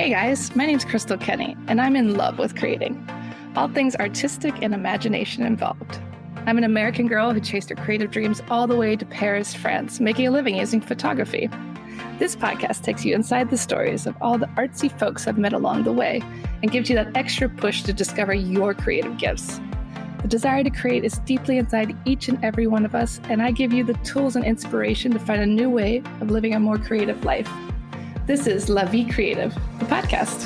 Hey guys, my name's Crystal Kenny, and I'm in love with creating. All things artistic and imagination involved. I'm an American girl who chased her creative dreams all the way to Paris, France, making a living using photography. This podcast takes you inside the stories of all the artsy folks I've met along the way and gives you that extra push to discover your creative gifts. The desire to create is deeply inside each and every one of us, and I give you the tools and inspiration to find a new way of living a more creative life. This is La Vie Creative, the podcast.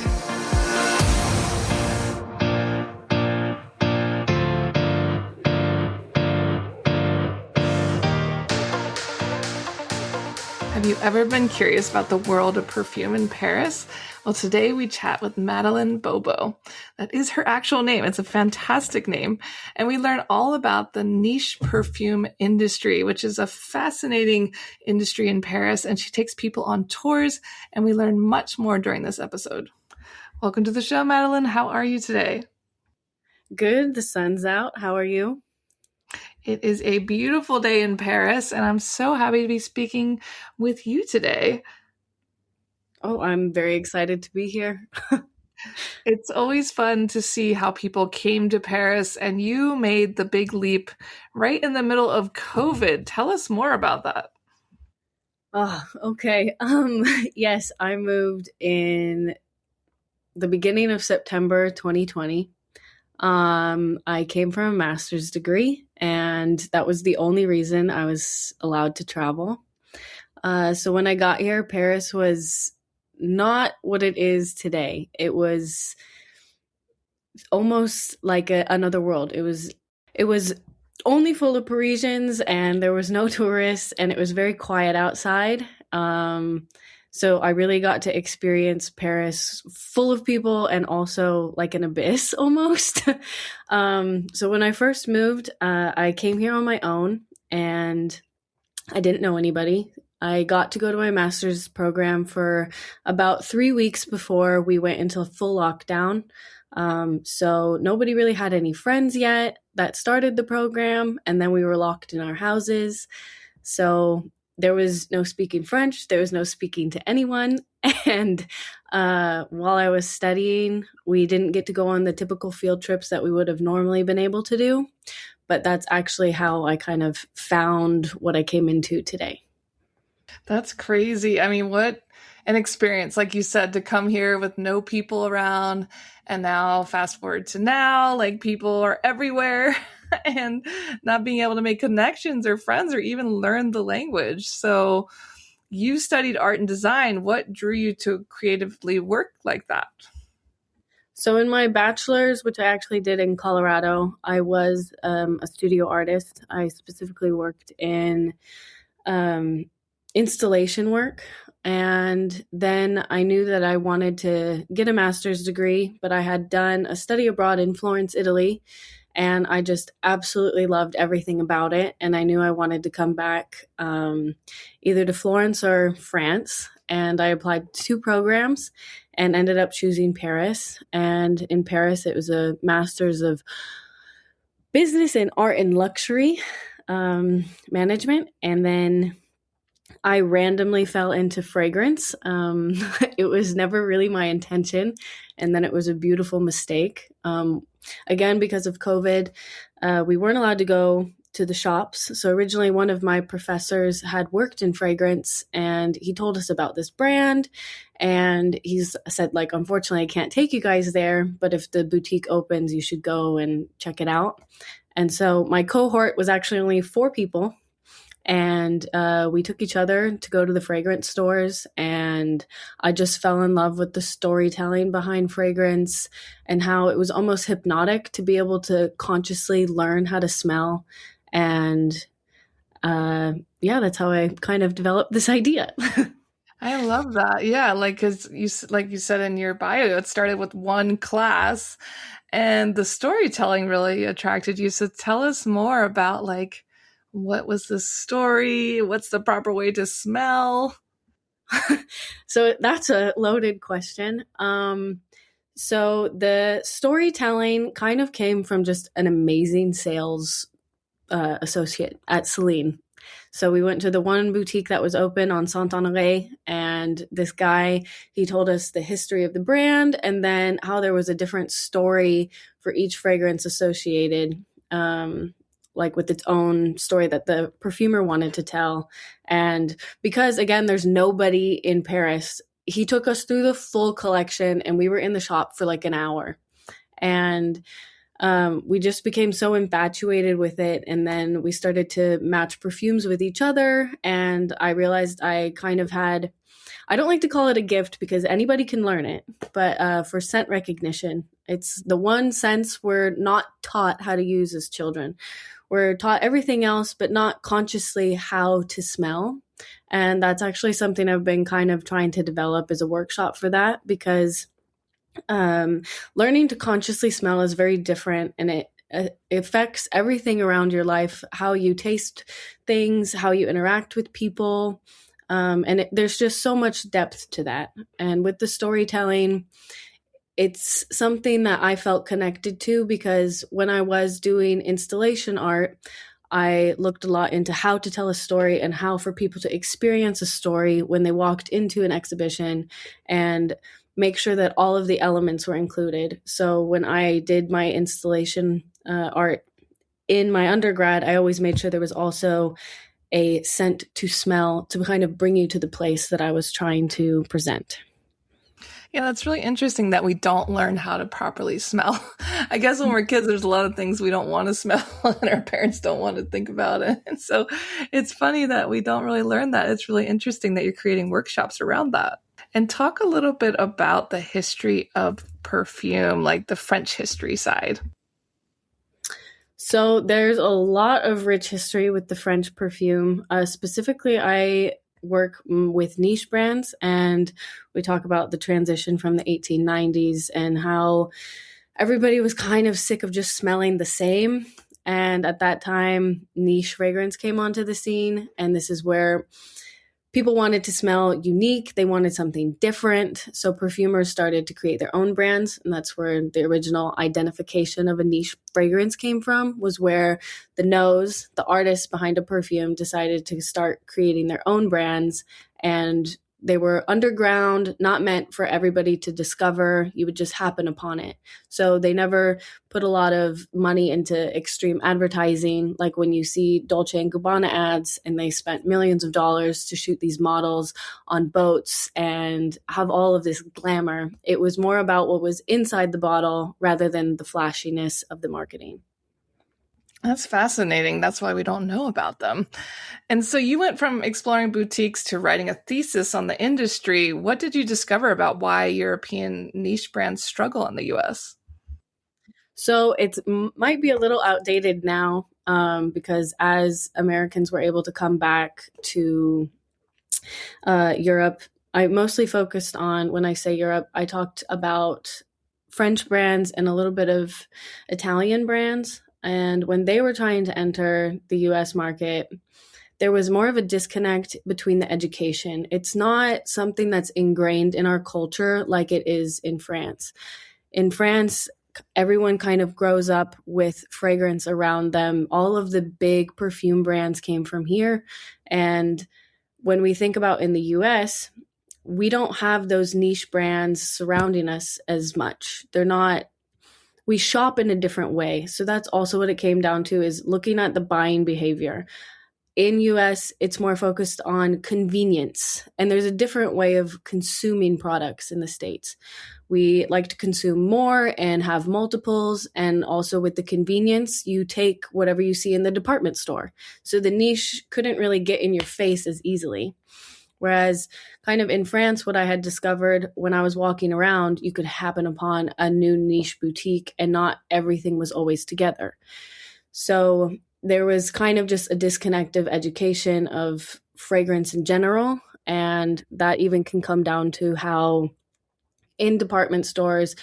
Have you ever been curious about the world of perfume in Paris? Well, today we chat with Madeline Bobo. That is her actual name. It's a fantastic name. And we learn all about the niche perfume industry, which is a fascinating industry in Paris. And she takes people on tours, and we learn much more during this episode. Welcome to the show, Madeline. How are you today? Good. The sun's out. How are you? It is a beautiful day in Paris, and I'm so happy to be speaking with you today. Oh, I'm very excited to be here. It's always fun to see how people came to Paris, and you made the big leap right in the middle of COVID. Tell us more about that. Oh, okay. Yes, I moved in the beginning of September 2020. I came from a master's degree, and that was the only reason I was allowed to travel. So when I got here, Paris was not what it is today. It was almost like another world. It was only full of Parisians, and there was no tourists, and it was very quiet outside. So I really got to experience Paris full of people and also like an abyss almost. So when I first moved, I came here on my own, and I didn't know anybody. I got to go to my master's program for about 3 weeks before we went into full lockdown. So nobody really had any friends yet that started the program, and then we were locked in our houses. So there was no speaking French, there was no speaking to anyone. And while I was studying, we didn't get to go on the typical field trips that we would have normally been able to do. But that's actually how I kind of found what I came into today. That's crazy. I mean, what an experience, like you said, to come here with no people around, and now fast forward to now, like people are everywhere and not being able to make connections or friends or even learn the language. So you studied art and design. What drew you to creatively work like that? So in my bachelor's, which I actually did in Colorado, I was a studio artist. I specifically worked in installation work. And then I knew that I wanted to get a master's degree, but I had done a study abroad in Florence, Italy, and I just absolutely loved everything about it. And I knew I wanted to come back either to Florence or France. And I applied to 2 programs and ended up choosing Paris. And in Paris, it was a master's of business and art and luxury management. And then I randomly fell into fragrance. It was never really my intention. And then it was a beautiful mistake. Again, because of COVID, we weren't allowed to go to the shops. So originally one of my professors had worked in fragrance, and he told us about this brand. And he's said, like, unfortunately, I can't take you guys there, but if the boutique opens, you should go and check it out. And so my cohort was actually only 4 people. And we took each other to go to the fragrance stores, and I just fell in love with the storytelling behind fragrance and how it was almost hypnotic to be able to consciously learn how to smell. And that's how I kind of developed this idea. I love that. Yeah, because like you said in your bio, it started with one class, and the storytelling really attracted you. So tell us more about what was the story? What's the proper way to smell? So that's a loaded question. So the storytelling kind of came from just an amazing sales associate at Celine. So we went to the one boutique that was open on Saint-Honoré, and this guy, he told us the history of the brand and then how there was a different story for each fragrance associated, like with its own story that the perfumer wanted to tell. And because, again, there's nobody in Paris, he took us through the full collection, and we were in the shop for like an hour. And we just became so infatuated with it. And then we started to match perfumes with each other. And I realized I kind of had, I don't like to call it a gift because anybody can learn it, but for scent recognition, it's the one sense we're not taught how to use as children. We're taught everything else, but not consciously how to smell. And that's actually something I've been kind of trying to develop as a workshop for that, because learning to consciously smell is very different, and it affects everything around your life, how you taste things, how you interact with people. And there's just so much depth to that. And with the storytelling, it's something that I felt connected to, because when I was doing installation art, I looked a lot into how to tell a story and how for people to experience a story when they walked into an exhibition, and make sure that all of the elements were included. So when I did my installation art in my undergrad, I always made sure there was also a scent to smell to kind of bring you to the place that I was trying to present. Yeah, that's really interesting that we don't learn how to properly smell. I guess when we're kids, there's a lot of things we don't want to smell and our parents don't want to think about it. And so it's funny that we don't really learn that. It's really interesting that you're creating workshops around that. And talk a little bit about the history of perfume, like the French history side. So there's a lot of rich history with the French perfume. Specifically, I work with niche brands, and we talk about the transition from the 1890s and how everybody was kind of sick of just smelling the same. And at that time, niche fragrance came onto the scene, and this is where people wanted to smell unique. They wanted something different. So perfumers started to create their own brands. And that's where the original identification of a niche fragrance came from, was where the nose, the artist behind a perfume, decided to start creating their own brands. And they were underground, not meant for everybody to discover. You would just happen upon it. So they never put a lot of money into extreme advertising, like when you see Dolce & Gabbana ads, and they spent millions of dollars to shoot these models on boats and have all of this glamour. It was more about what was inside the bottle rather than the flashiness of the marketing. That's fascinating. That's why we don't know about them. And so you went from exploring boutiques to writing a thesis on the industry. What did you discover about why European niche brands struggle in the US? So it might be a little outdated now, because as Americans were able to come back to Europe, I mostly focused on, when I say Europe, I talked about French brands and a little bit of Italian brands. And when they were trying to enter the US market, there was more of a disconnect between the education. It's not something that's ingrained in our culture like it is in France. In France, everyone kind of grows up with fragrance around them. All of the big perfume brands came from here. And when we think about in the US, we don't have those niche brands surrounding us as much. We shop in a different way. So that's also what it came down to, is looking at the buying behavior. In US, it's more focused on convenience, and there's a different way of consuming products in the States. We like to consume more and have multiples, and also with the convenience, you take whatever you see in the department store. So the niche couldn't really get in your face as easily. Whereas kind of in France, what I had discovered when I was walking around, you could happen upon a new niche boutique and not everything was always together. So there was kind of just a disconnect of education of fragrance in general. And that even can come down to how in department stores,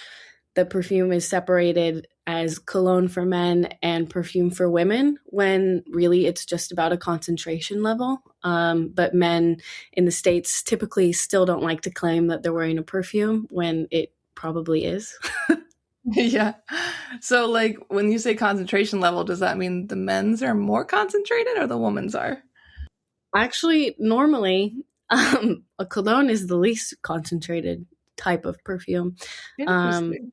the perfume is separated as cologne for men and perfume for women, when really it's just about a concentration level. But men in the States typically still don't like to claim that they're wearing a perfume when it probably is. Yeah. So like when you say concentration level, does that mean the men's are more concentrated or the women's are? Actually, normally, a cologne is the least concentrated type of perfume. Um, Interesting.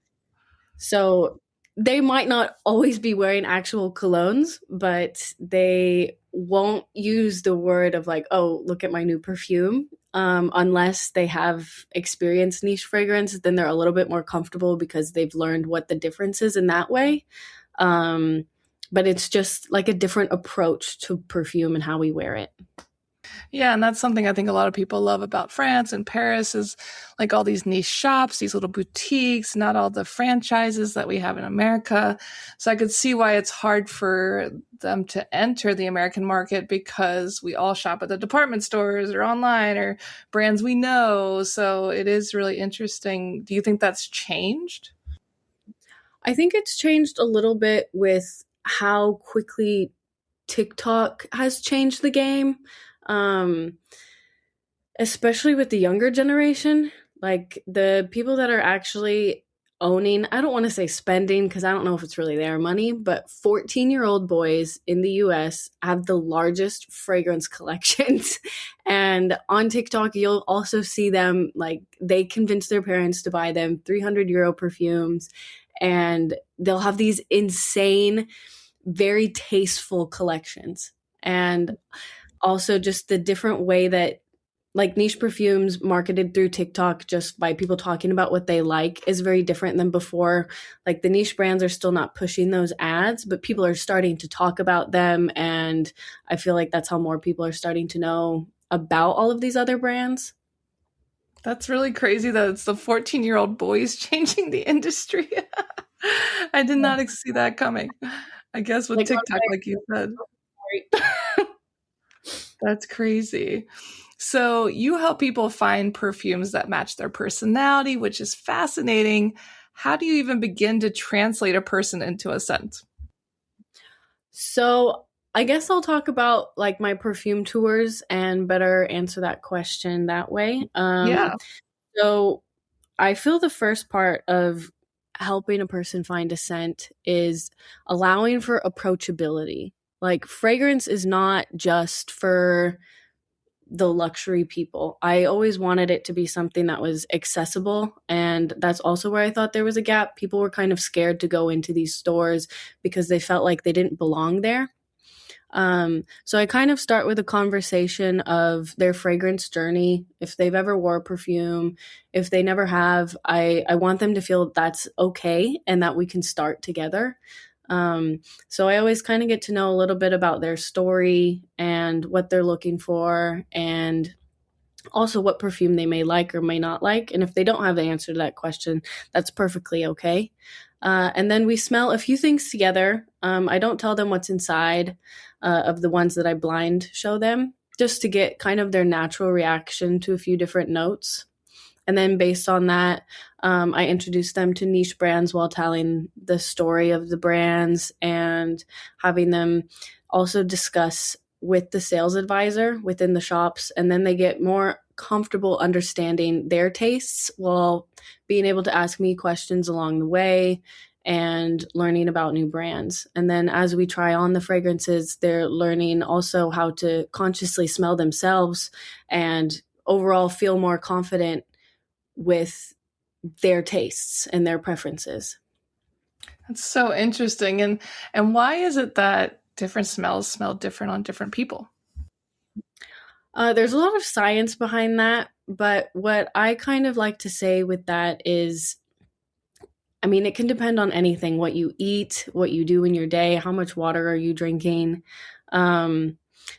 so they might not always be wearing actual colognes, but they won't use the word of like, oh, look at my new perfume. Unless they have experienced niche fragrance, then they're a little bit more comfortable because they've learned what the difference is in that way. Um, but it's just like a different approach to perfume and how we wear it. Yeah, and that's something I think a lot of people love about France and Paris is like all these niche shops, these little boutiques, not all the franchises that we have in America. So I could see why it's hard for them to enter the American market because we all shop at the department stores or online or brands we know. So it is really interesting. Do you think that's changed? I think it's changed a little bit with how quickly TikTok has changed the game. Um, Especially with the younger generation, like the people that are actually owning, I don't want to say spending because I don't know if it's really their money, but 14-year-old boys in the US have the largest fragrance collections. And on TikTok, you'll also see them like they convince their parents to buy them 300 € perfumes, and they'll have these insane, very tasteful collections. And also just the different way that like niche perfumes marketed through TikTok just by people talking about what they like is very different than before. Like the niche brands are still not pushing those ads, but people are starting to talk about them. And I feel like that's how more people are starting to know about all of these other brands. That's really crazy that it's the 14-year-old boys changing the industry. I did not see that coming. I guess with Like, TikTok, like you said. That's crazy. So you help people find perfumes that match their personality, which is fascinating. How do you even begin to translate a person into a scent? so I guess I'll talk about like my perfume tours and better answer that question that way. Yeah. So I feel the first part of helping a person find a scent is allowing for approachability. Like, fragrance is not just for the luxury people. I always wanted it to be something that was accessible. And that's also where I thought there was a gap. People were kind of scared to go into these stores because they felt like they didn't belong there. So I kind of start with a conversation of their fragrance journey. If they've ever wore perfume, if they never have, I want them to feel that's okay and that we can start together. So I always kind of get to know a little bit about their story and what they're looking for, and also what perfume they may like or may not like. And if they don't have the answer to that question, that's perfectly okay. And then we smell a few things together. I don't tell them what's inside of the ones that I blind show them, just to get kind of their natural reaction to a few different notes. And then based on that, I introduce them to niche brands while telling the story of the brands and having them also discuss with the sales advisor within the shops. And then they get more comfortable understanding their tastes while being able to ask me questions along the way and learning about new brands. And then as we try on the fragrances, they're learning also how to consciously smell themselves and overall feel more confident with their tastes and their preferences. That's so interesting. And why is it that different smells smell different on different people? There's a lot of science behind that, but what I kind of like to say with that is, I mean, it can depend on anything: what you eat, what you do in your day, how much water are you drinking. Um,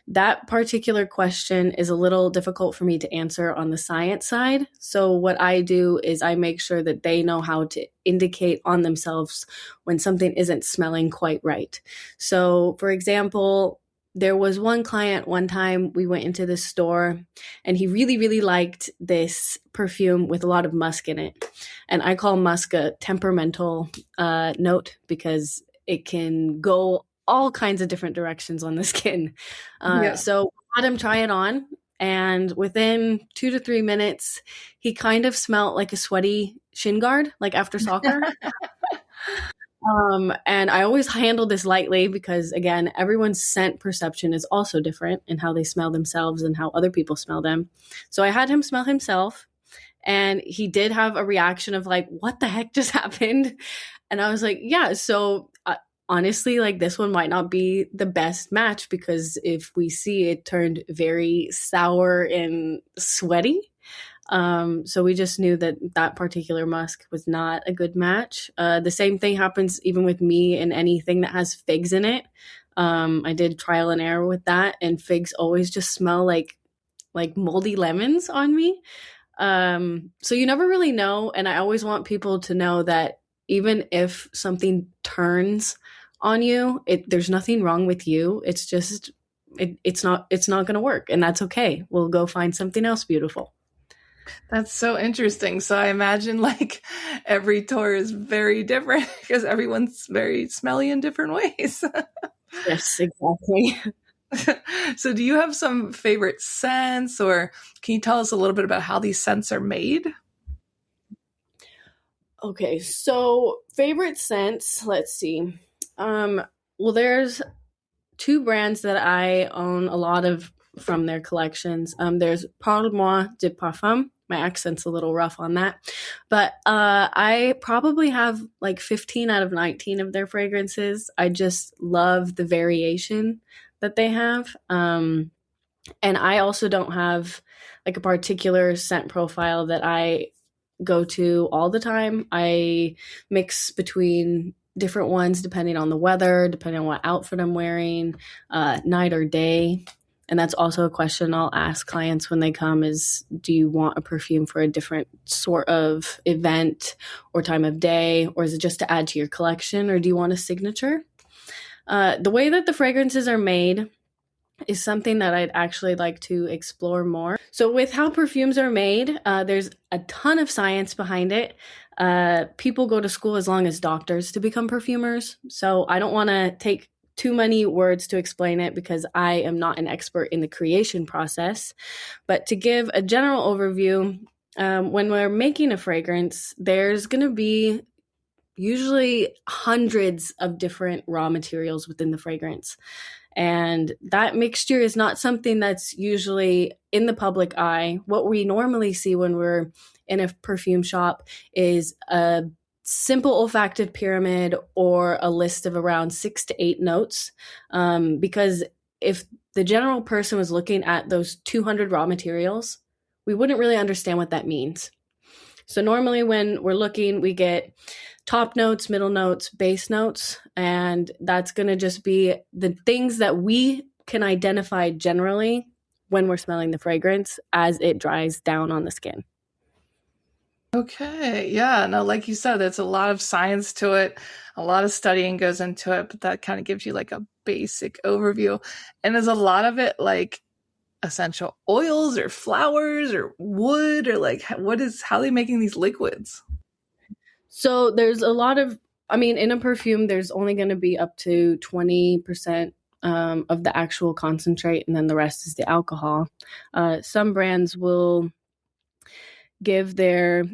that particular question is a little difficult for me to answer on the science side. So, what I do is I make sure that they know how to indicate on themselves when something isn't smelling quite right. So, for example, there was one client one time we went into the store and he really, really liked this perfume with a lot of musk in it. And I call musk a temperamental note because it can go all kinds of different directions on the skin. Yeah. So I had him try it on. And within 2 to 3 minutes, he kind of smelled like a sweaty shin guard, like after soccer. And I always handle this lightly because, again, everyone's scent perception is also different in how they smell themselves and how other people smell them. So I had him smell himself, and he did have a reaction of like, what the heck just happened? And I was like, yeah, so honestly, like this one might not be the best match because if we see it turned very sour and sweaty. So we just knew that that particular musk was not a good match. The same thing happens even with me and anything that has figs in it. I did trial and error with that, and figs always just smell like moldy lemons on me. So you never really know, and I always want people to know that even if something turns on you, there's nothing wrong with you. It's just it's not going to work, and that's okay. We'll go find something else beautiful. That's so interesting. So I imagine like every tour is very different because everyone's very smelly in different ways. Yes, exactly. So do you have some favorite scents, or can you tell us a little bit about how these scents are made? Okay, so favorite scents, let's see. Well, there's two brands that I own a lot of from their collections. There's Parle-moi de Parfum. My accent's a little rough on that. But I probably have like 15 out of 19 of their fragrances. I just love the variation that they have. And I also don't have like a particular scent profile that I go to all the time. I mix between different ones depending on the weather, depending on what outfit I'm wearing, night or day. And that's also a question I'll ask clients when they come is, do you want a perfume for a different sort of event or time of day? Or is it just to add to your collection? Or do you want a signature? The way that the fragrances are made is something that I'd actually like to explore more. So with how perfumes are made, there's a ton of science behind it. People go to school as long as doctors to become perfumers. So I don't want to take too many words to explain it because I am not an expert in the creation process. But to give a general overview, when we're making a fragrance, there's going to be usually hundreds of different raw materials within the fragrance. And that mixture is not something that's usually in the public eye. What we normally see when we're in a perfume shop is a simple olfactive pyramid or a list of around 6 to 8 notes. Because if the general person was looking at those 200 raw materials, we wouldn't really understand what that means. So normally when we're looking, we get top notes, middle notes, base notes, and that's going to just be the things that we can identify generally when we're smelling the fragrance as it dries down on the skin. Okay. Yeah. No, like you said, there's a lot of science to it. A lot of studying goes into it, but that kind of gives you like a basic overview. And there's a lot of it like essential oils or flowers or wood or like how are they making these liquids? So there's a lot of, I mean, in a perfume, there's only going to be up to 20% of the actual concentrate, and then the rest is the alcohol. Some brands will give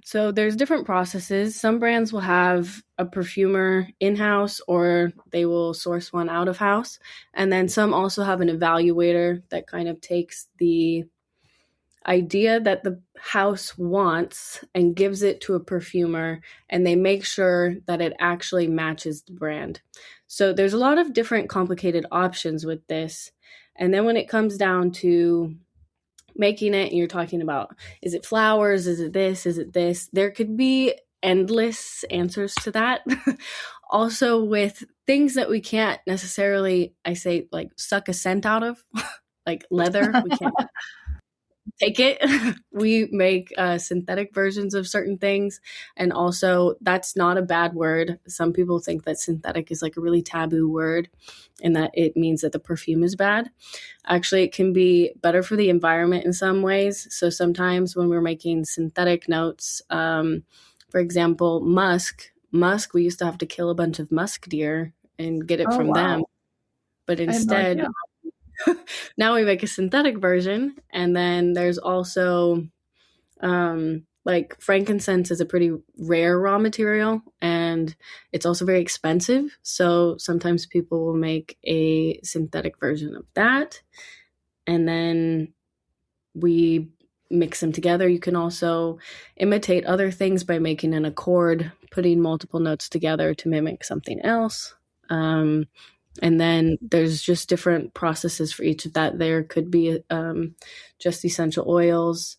so there's different processes. Some brands will have a perfumer in-house or they will source one out of house. And then some also have an evaluator that kind of takes the idea that the house wants and gives it to a perfumer, and they make sure that it actually matches the brand. So there's a lot of different complicated options with this. And then when it comes down to making it, and you're talking about, is it flowers? Is it this? Is it this? There could be endless answers to that. Also with things that we can't necessarily, I say, like suck a scent out of, like leather, we can't take it. We make synthetic versions of certain things. And also, that's not a bad word. Some people think that synthetic is like a really taboo word and that it means that the perfume is bad. Actually, it can be better for the environment in some ways. So sometimes when we're making synthetic notes, for example, musk, we used to have to kill a bunch of musk deer and get it Oh, from wow. them. But I had no instead, idea. now we make a synthetic version. And then there's also Like frankincense is a pretty rare raw material and it's also very expensive. So sometimes people will make a synthetic version of that. And then we mix them together. You can also imitate other things by making an accord, putting multiple notes together to mimic something else. And then there's just different processes for each of that. There could be just essential oils.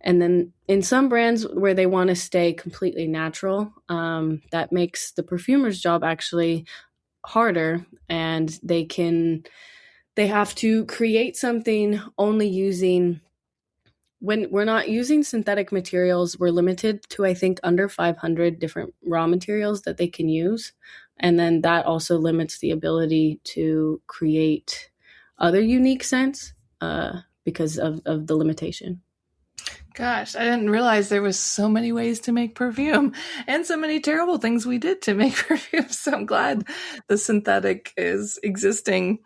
And then in some brands where they want to stay completely natural, that makes the perfumer's job actually harder. And they have to create something only using, when we're not using synthetic materials, we're limited to, I think, under 500 different raw materials that they can use. And then that also limits the ability to create other unique scents because of the limitation. Gosh, I didn't realize there was so many ways to make perfume and so many terrible things we did to make perfume. So I'm glad the synthetic is existing.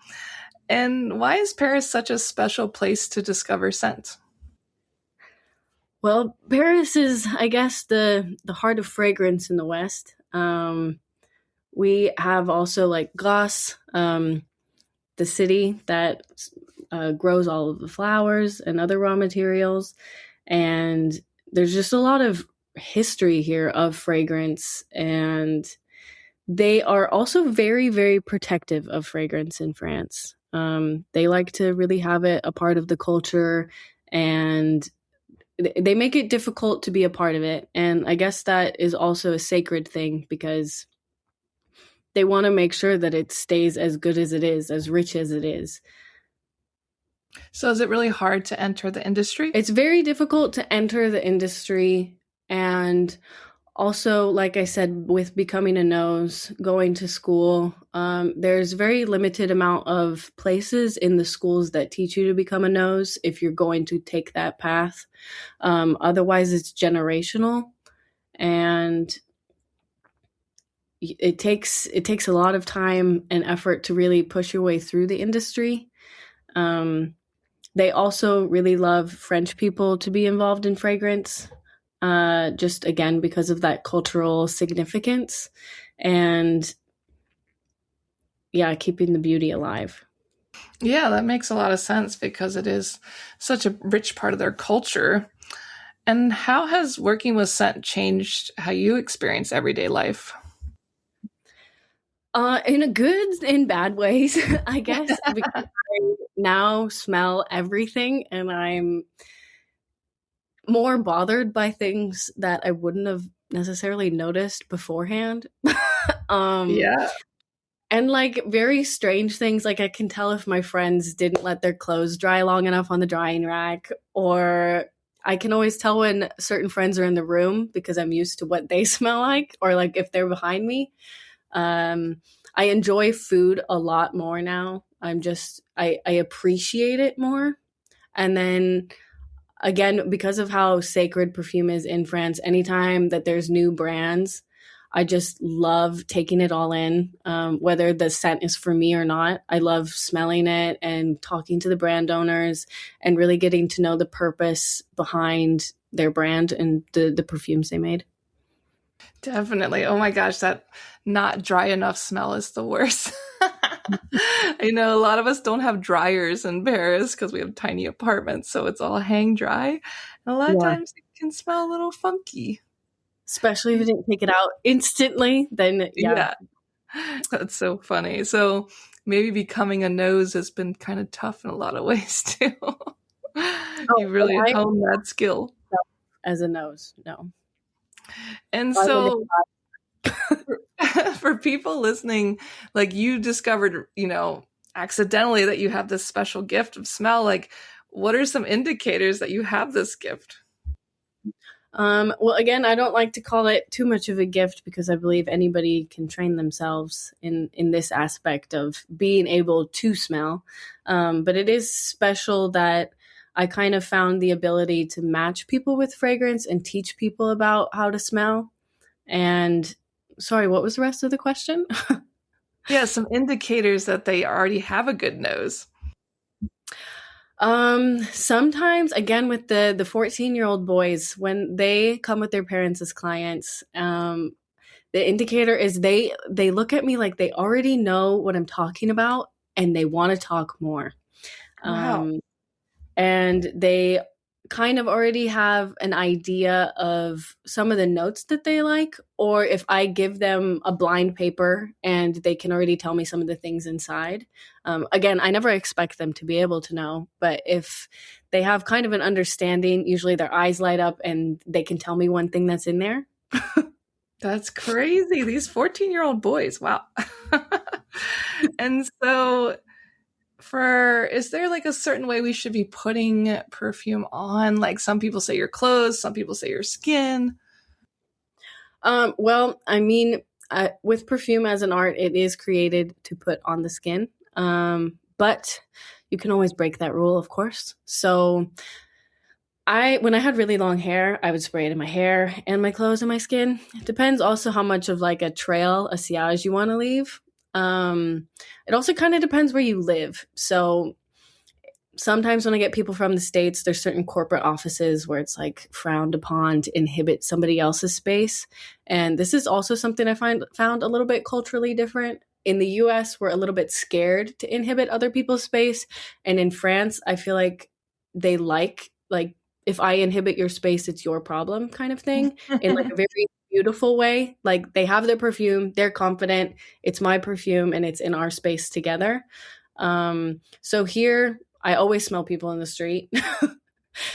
And why is Paris such a special place to discover scent? Well, Paris is, I guess, the heart of fragrance in the West. We have also like Grasse, the city that grows all of the flowers and other raw materials. And there's just a lot of history here of fragrance. And they are also very, very protective of fragrance in France. They like to really have it a part of the culture, and they make it difficult to be a part of it. And I guess that is also a sacred thing because they want to make sure that it stays as good as it is, as rich as it is. So is it really hard to enter the industry? It's very difficult to enter the industry. And also, like I said, with becoming a nose, going to school, there's very limited amount of places in the schools that teach you to become a nose if you're going to take that path. Otherwise, it's generational. And it takes a lot of time and effort to really push your way through the industry. They also really love French people to be involved in fragrance, just again because of that cultural significance and keeping the beauty alive. Yeah, that makes a lot of sense because it is such a rich part of their culture. And how has working with scent changed how you experience everyday life? In a good and bad ways, I guess, because I now smell everything and I'm more bothered by things that I wouldn't have necessarily noticed beforehand. Yeah. And like very strange things, like I can tell if my friends didn't let their clothes dry long enough on the drying rack, or I can always tell when certain friends are in the room because I'm used to what they smell like, or like if they're behind me. I enjoy food a lot more now. I appreciate it more. And then again, because of how sacred perfume is in France, anytime that there's new brands, I just love taking it all in, whether the scent is for me or not. I love smelling it and talking to the brand owners and really getting to know the purpose behind their brand and the perfumes they made. Definitely. Oh my gosh, that not dry enough smell is the worst. I know a lot of us don't have dryers in Paris because we have tiny apartments, so it's all hang dry. And a lot of times it can smell a little funky. Especially if you didn't take it out instantly, then Yeah. That's so funny. So maybe becoming a nose has been kind of tough in a lot of ways too. You really honed that skill. As a nose, no. And so for people listening, like you discovered, accidentally that you have this special gift of smell. Like, what are some indicators that you have this gift? Well, again, I don't like to call it too much of a gift because I believe anybody can train themselves in this aspect of being able to smell. But it is special that I kind of found the ability to match people with fragrance and teach people about how to smell. And sorry, what was the rest of the question? Yeah, some indicators that they already have a good nose. Sometimes again with the 14-year-old boys, when they come with their parents as clients, the indicator is they look at me like they already know what I'm talking about and they want to talk more. Wow. Um, and they kind of already have an idea of some of the notes that they like, or if I give them a blind paper and they can already tell me some of the things inside. Again, I never expect them to be able to know, but if they have kind of an understanding, usually their eyes light up and they can tell me one thing that's in there. That's crazy. These 14-year-old boys. Wow. And so is there like a certain way we should be putting perfume on? Like some people say your clothes, some people say your skin. Well, I mean, with perfume as an art, it is created to put on the skin. But you can always break that rule, of course. So when I had really long hair, I would spray it in my hair and my clothes and my skin. It depends also how much of like a trail, a sillage you want to leave. It also kind of depends where you live. So sometimes when I get people from the States, there's certain corporate offices where it's like frowned upon to inhibit somebody else's space. And this is also something I found a little bit culturally different. In the US, we're a little bit scared to inhibit other people's space. And in France, I feel like they like if I inhibit your space, it's your problem kind of thing in like a very beautiful way. Like they have their perfume, they're confident, it's my perfume and it's in our space together. So here I always smell people in the street.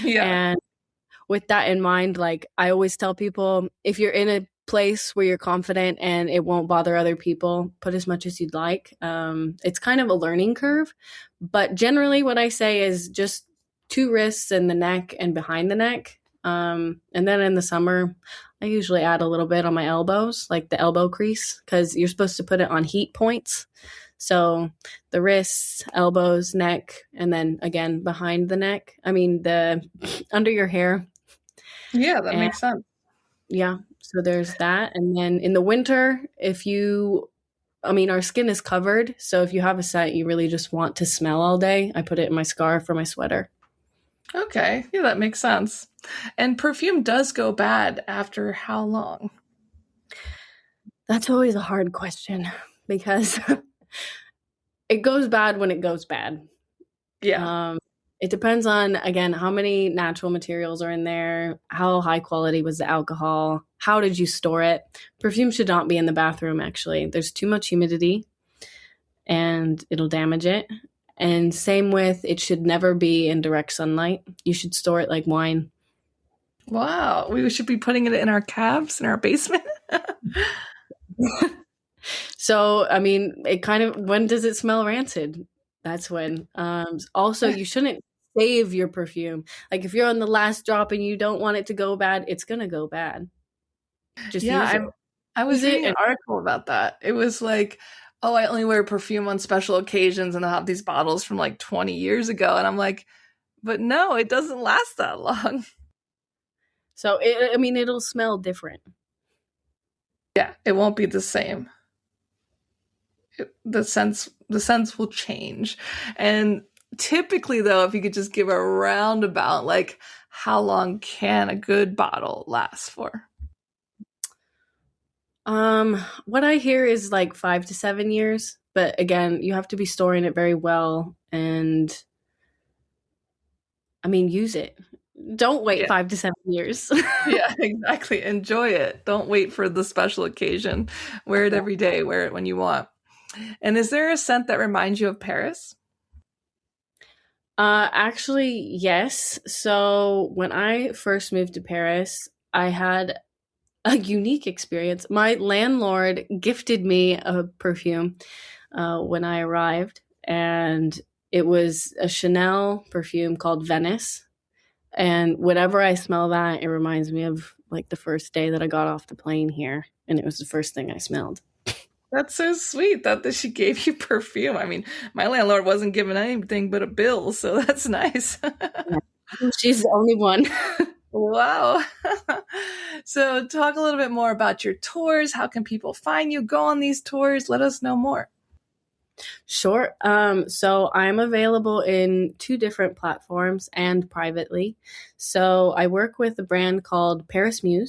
Yeah. And with that in mind, like I always tell people, if you're in a place where you're confident and it won't bother other people, put as much as you'd like. It's kind of a learning curve, but generally what I say is just 2 wrists and the neck and behind the neck. And then in the summer, I usually add a little bit on my elbows, like the elbow crease, because you're supposed to put it on heat points. So the wrists, elbows, neck, and then again behind the neck. I mean, the under your hair. Yeah, that And makes sense. yeah, so there's that. And then in the winter, our skin is covered. So if you have a scent you really just want to smell all day, I put it in my scarf or my sweater. Okay. Yeah, that makes sense. And perfume does go bad after how long? That's always a hard question because it goes bad when it goes bad. Yeah. It depends on, again, how many natural materials are in there, how high quality was the alcohol, how did you store it. Perfume should not be in the bathroom, actually. There's too much humidity and it'll damage it. And same with, it should never be in direct sunlight. You should store it like wine. Wow. We should be putting it in our cabs, in our basement. So, I mean, when does it smell rancid? That's when. Also, you shouldn't save your perfume. Like if you're on the last drop and you don't want it to go bad, it's going to go bad. Just use it. I was Use it reading an article about that. It was like, oh, I only wear perfume on special occasions, and they'll have these bottles from like 20 years ago. And I'm like, but no, it doesn't last that long. So, it'll smell different. Yeah, it won't be the same. The scents will change. And typically, though, if you could just give a roundabout, like how long can a good bottle last for? What I hear is like 5 to 7 years, but again, you have to be storing it very well and I mean, use it. Don't wait 5 to 7 years. Yeah, exactly. Enjoy it. Don't wait for the special occasion. Wear it every day. Wear it when you want. And is there a scent that reminds you of Paris? Actually, yes. So when I first moved to Paris, I had a unique experience. My landlord gifted me a perfume when I arrived, and it was a Chanel perfume called Venice. And whenever I smell that, it reminds me of like the first day that I got off the plane here, and it was the first thing I smelled. That's so sweet that she gave you perfume. I mean, my landlord wasn't given anything but a bill, so that's nice. She's the only one. Wow. So talk a little bit more about your tours. How can people find you? Go on these tours. Let us know more. Sure. So I'm available in 2 different platforms and privately. So I work with a brand called Perfume,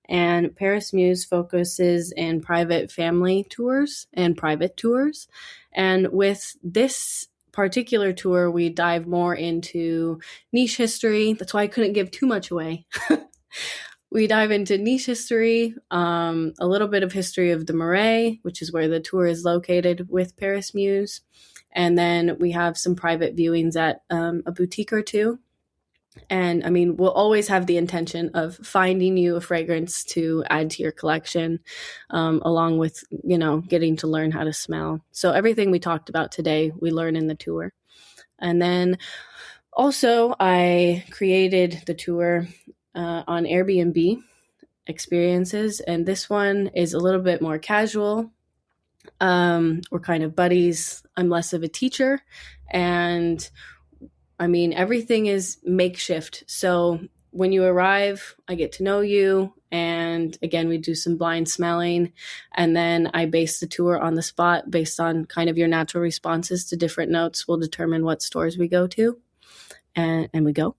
and Perfume focuses in private family tours and private tours. And with this particular tour, we dive more into niche history. That's why I couldn't give too much away. We dive into niche history, a little bit of history of the Marais, which is where the tour is located with Paris Muse. And then we have some private viewings at a boutique or two. And I mean, we'll always have the intention of finding you a fragrance to add to your collection, along with, getting to learn how to smell. So everything we talked about today, we learn in the tour. And then also I created the tour on Airbnb experiences, and this one is a little bit more casual. We're kind of buddies. I'm less of a teacher, and I mean, everything is makeshift. So when you arrive, I get to know you, and again, we do some blind smelling, and then I base the tour on the spot based on kind of your natural responses to different notes. Will determine what stores we go to, and we go.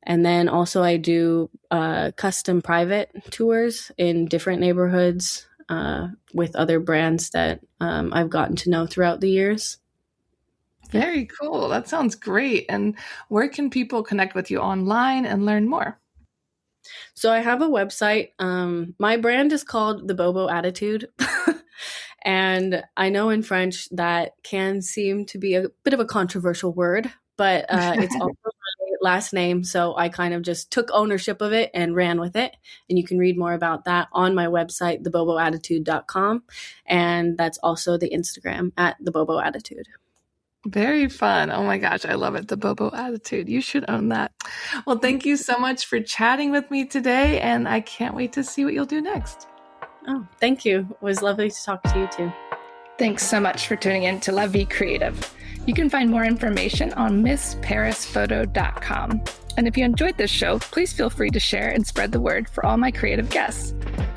And then also I do custom private tours in different neighborhoods with other brands that I've gotten to know throughout the years. Very cool. That sounds great. And where can people connect with you online and learn more? So I have a website. My brand is called the Bobo Attitude. And I know in French that can seem to be a bit of a controversial word, but it's also my last name. So I kind of just took ownership of it and ran with it. And you can read more about that on my website, theboboattitude.com. And that's also the Instagram at theboboattitude. Very fun. Oh my gosh, I love it. The Bobo Attitude. You should own that. Well, thank you so much for chatting with me today. And I can't wait to see what you'll do next. Oh, thank you. It was lovely to talk to you too. Thanks so much for tuning in to La Vie Creative. You can find more information on MissParisPhoto.com. And if you enjoyed this show, please feel free to share and spread the word for all my creative guests.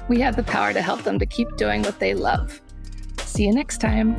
We have the power to help them to keep doing what they love. See you next time.